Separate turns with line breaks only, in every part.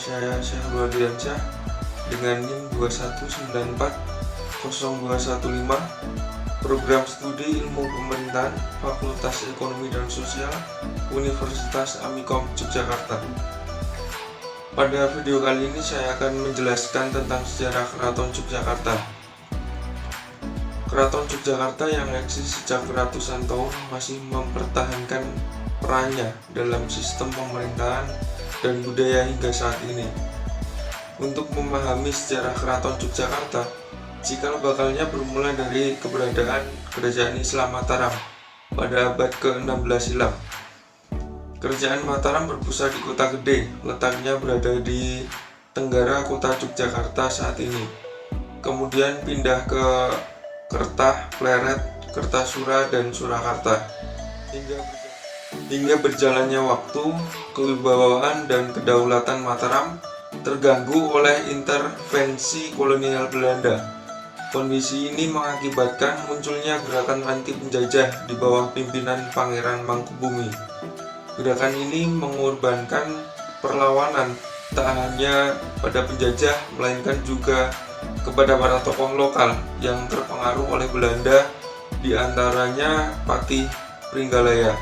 saya Syahrul Adriansyah dengan NIM 219402115, program studi Ilmu Pemerintahan, Fakultas Ekonomi dan Sosial, Universitas Amikom Yogyakarta. Pada video kali ini saya akan menjelaskan tentang sejarah Keraton Yogyakarta. Keraton Yogyakarta yang eksis sejak ratusan tahun masih mempertahankan perannya dalam sistem pemerintahan dan budaya hingga saat ini. Untuk memahami sejarah Keraton Yogyakarta, cikal bakalnya bermula dari keberadaan Kerajaan Islam Mataram pada abad ke-16 silam. Kerajaan Mataram berpusat di Kota Gede, letaknya berada di tenggara kota Yogyakarta saat ini. Kemudian pindah ke Kertah, Pleret, Kertasura, dan Surakarta. Hingga berjalannya waktu, kewibawaan dan kedaulatan Mataram terganggu oleh intervensi kolonial Belanda. Kondisi ini mengakibatkan munculnya gerakan anti penjajah di bawah pimpinan Pangeran Mangkubumi. Gerakan ini mengorbankan perlawanan tak hanya pada penjajah, melainkan juga kepada para tokoh lokal yang terpengaruh oleh Belanda, diantaranya Patih Pringgalaya.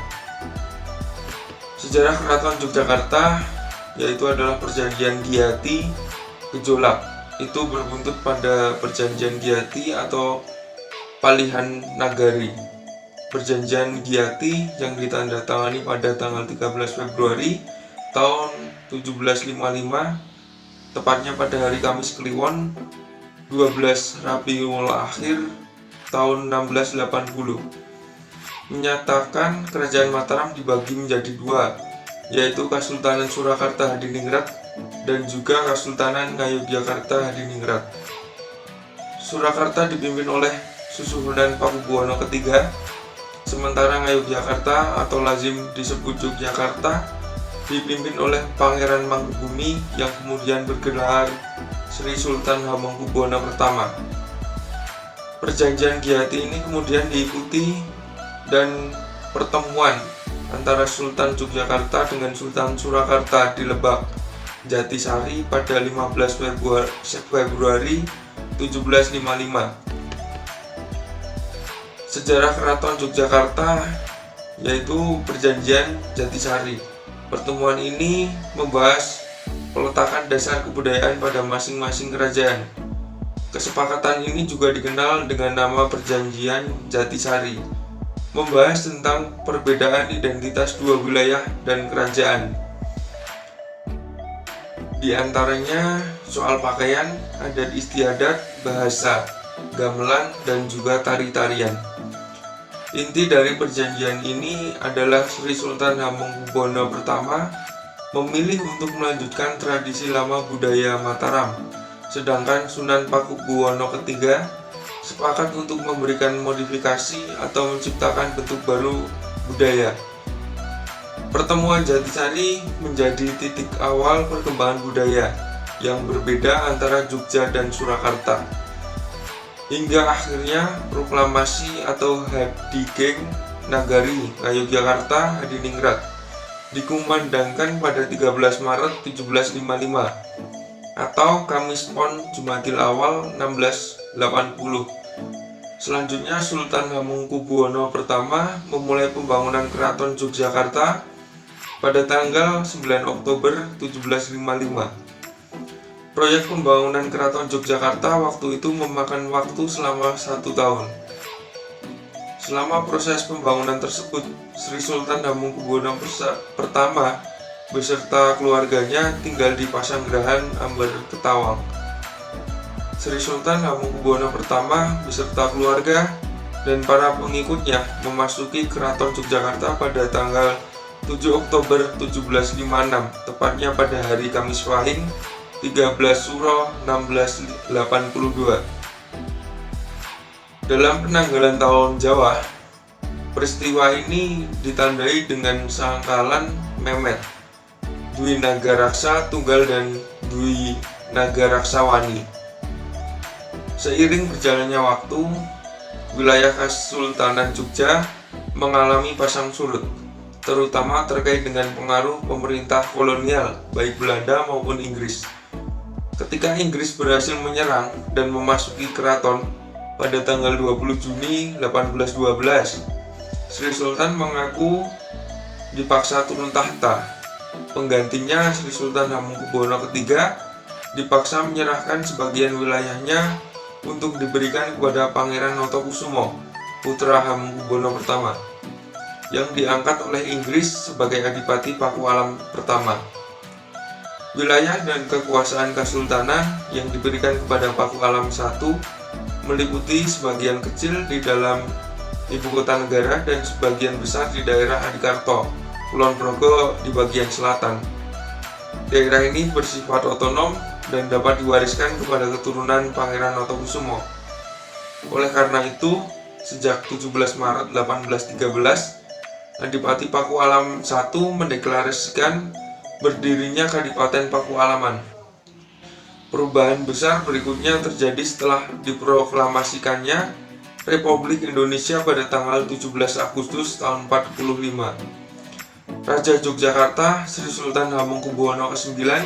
Sejarah Keraton Yogyakarta yaitu adalah Perjanjian Giati Gejolak. Itu berbuntut pada Perjanjian Giati atau Palihan Nagari. Perjanjian Giati yang ditandatangani pada tanggal 13 Februari tahun 1755, tepatnya pada hari Kamis Kliwon 12 Rabiul Akhir tahun 1680, menyatakan Kerajaan Mataram dibagi menjadi dua, yaitu Kasultanan Surakarta Hadiningrat dan juga Kasultanan Ngayogyakarta Hadiningrat. Surakarta dipimpin oleh Susuhunan Pakubuwono III, sementara Ngayogyakarta atau lazim disebut Yogyakarta dipimpin oleh Pangeran Mangkubumi yang kemudian bergelar Sri Sultan Hamengkubuwono I. Perjanjian Giati ini kemudian diikuti dan pertemuan antara Sultan Yogyakarta dengan Sultan Surakarta di Lebak Jatisari pada 15 Februari 1755. Sejarah Keraton Yogyakarta yaitu Perjanjian Jatisari. Pertemuan ini membahas peletakan dasar kebudayaan pada masing-masing kerajaan. Kesepakatan ini juga dikenal dengan nama Perjanjian Jatisari, membahas tentang perbedaan identitas dua wilayah dan kerajaan. Di antaranya soal pakaian, adat istiadat, bahasa, gamelan, dan juga tari-tarian. Inti dari perjanjian ini adalah Sri Sultan Hamengkubuwono I memilih untuk melanjutkan tradisi lama budaya Mataram, sedangkan Sunan Pakubuwono III sepakat untuk memberikan modifikasi atau menciptakan bentuk baru budaya. Pertemuan Jatisari menjadi titik awal perkembangan budaya yang berbeda antara Jogja dan Surakarta. Hingga akhirnya proklamasi atau Hadigeng Nagari Ngayogyakarta Hadiningrat dikumandangkan pada 13 Maret 1755 atau Kamis Pon Jumadil Awal 1680. Selanjutnya Sultan Hamengkubuwono I memulai pembangunan Keraton Yogyakarta pada tanggal 9 Oktober 1755. Proyek pembangunan Keraton Yogyakarta waktu itu memakan waktu selama 1 tahun. Selama proses pembangunan tersebut, Sri Sultan Hamengkubuwono I beserta keluarganya tinggal di Pasanggerahan Amber Ketawang. Sri Sultan Hamengkubuwono I beserta keluarga dan para pengikutnya memasuki Keraton Yogyakarta pada tanggal 7 Oktober 1756, tepatnya pada hari Kamis Pahing 13 Suro 1682. Dalam penanggalan tahun Jawa, peristiwa ini ditandai dengan sangkalan Memet, Dwi Nagaraksa Tunggal dan Dwi Nagaraksawani. Seiring berjalannya waktu, wilayah Kesultanan Jogja mengalami pasang surut. terutama terkait dengan pengaruh pemerintah kolonial, baik Belanda maupun Inggris. Ketika Inggris berhasil menyerang dan memasuki keraton pada tanggal 20 Juni 1812, Sri Sultan mengaku dipaksa turun tahta. Penggantinya, Sri Sultan Hamengkubuwono III, dipaksa menyerahkan sebagian wilayahnya untuk diberikan kepada Pangeran Notokusumo, putra Hamengkubuwono I, yang diangkat oleh Inggris sebagai Adipati Pakualam pertama. Wilayah dan kekuasaan kesultanan yang diberikan kepada Pakualam I meliputi sebagian kecil di dalam ibu kota negara dan sebagian besar di daerah Adikarto, Kulon Progo di bagian selatan. Daerah ini bersifat otonom dan dapat diwariskan kepada keturunan Pangeran Notokusumo. Oleh karena itu, sejak 17 Maret 1813, Adipati Pakualam I mendeklarasikan berdirinya Kadipaten Pakualaman. Perubahan besar berikutnya terjadi setelah diproklamasikannya Republik Indonesia pada tanggal 17 Agustus tahun 45. Raja Yogyakarta Sri Sultan Hamengkubuwono IX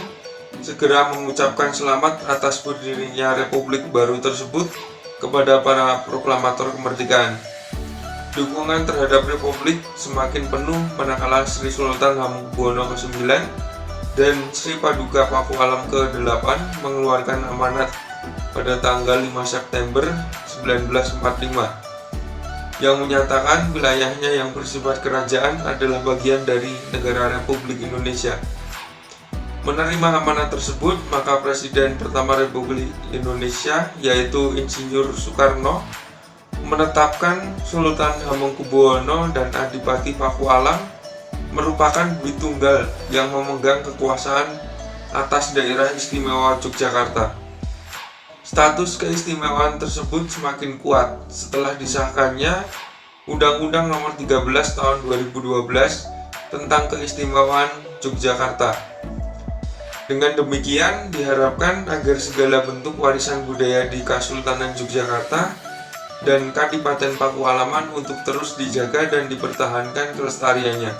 segera mengucapkan selamat atas berdirinya republik baru tersebut kepada para proklamator kemerdekaan. Dukungan terhadap republik semakin penuh manakala Sri Sultan Hamengkubuwono IX dan Sri Paduka Pakualam ke-8 mengeluarkan amanat pada tanggal 5 September 1945 yang menyatakan wilayahnya yang bersifat kerajaan adalah bagian dari negara Republik Indonesia. Menerima amanat tersebut, maka Presiden pertama Republik Indonesia, yaitu Insinyur Soekarno, menetapkan Sultan Hamengkubuwono dan Adipati Pakualam merupakan Bui Tunggal yang memegang kekuasaan atas daerah istimewa Yogyakarta. Status keistimewaan tersebut semakin kuat setelah disahkannya Undang-Undang Nomor 13 Tahun 2012 tentang Keistimewaan Yogyakarta. Dengan demikian, diharapkan agar segala bentuk warisan budaya di Kasultanan Yogyakarta dan Kadipaten Pakualaman untuk terus dijaga dan dipertahankan kelestariannya.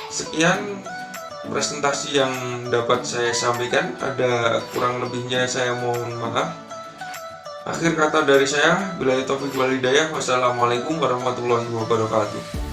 Sekian presentasi yang dapat saya sampaikan, ada kurang lebihnya saya mohon maaf. Akhir kata dari saya, billahi taufiq wal hidayah. Wassalamualaikum warahmatullahi wabarakatuh.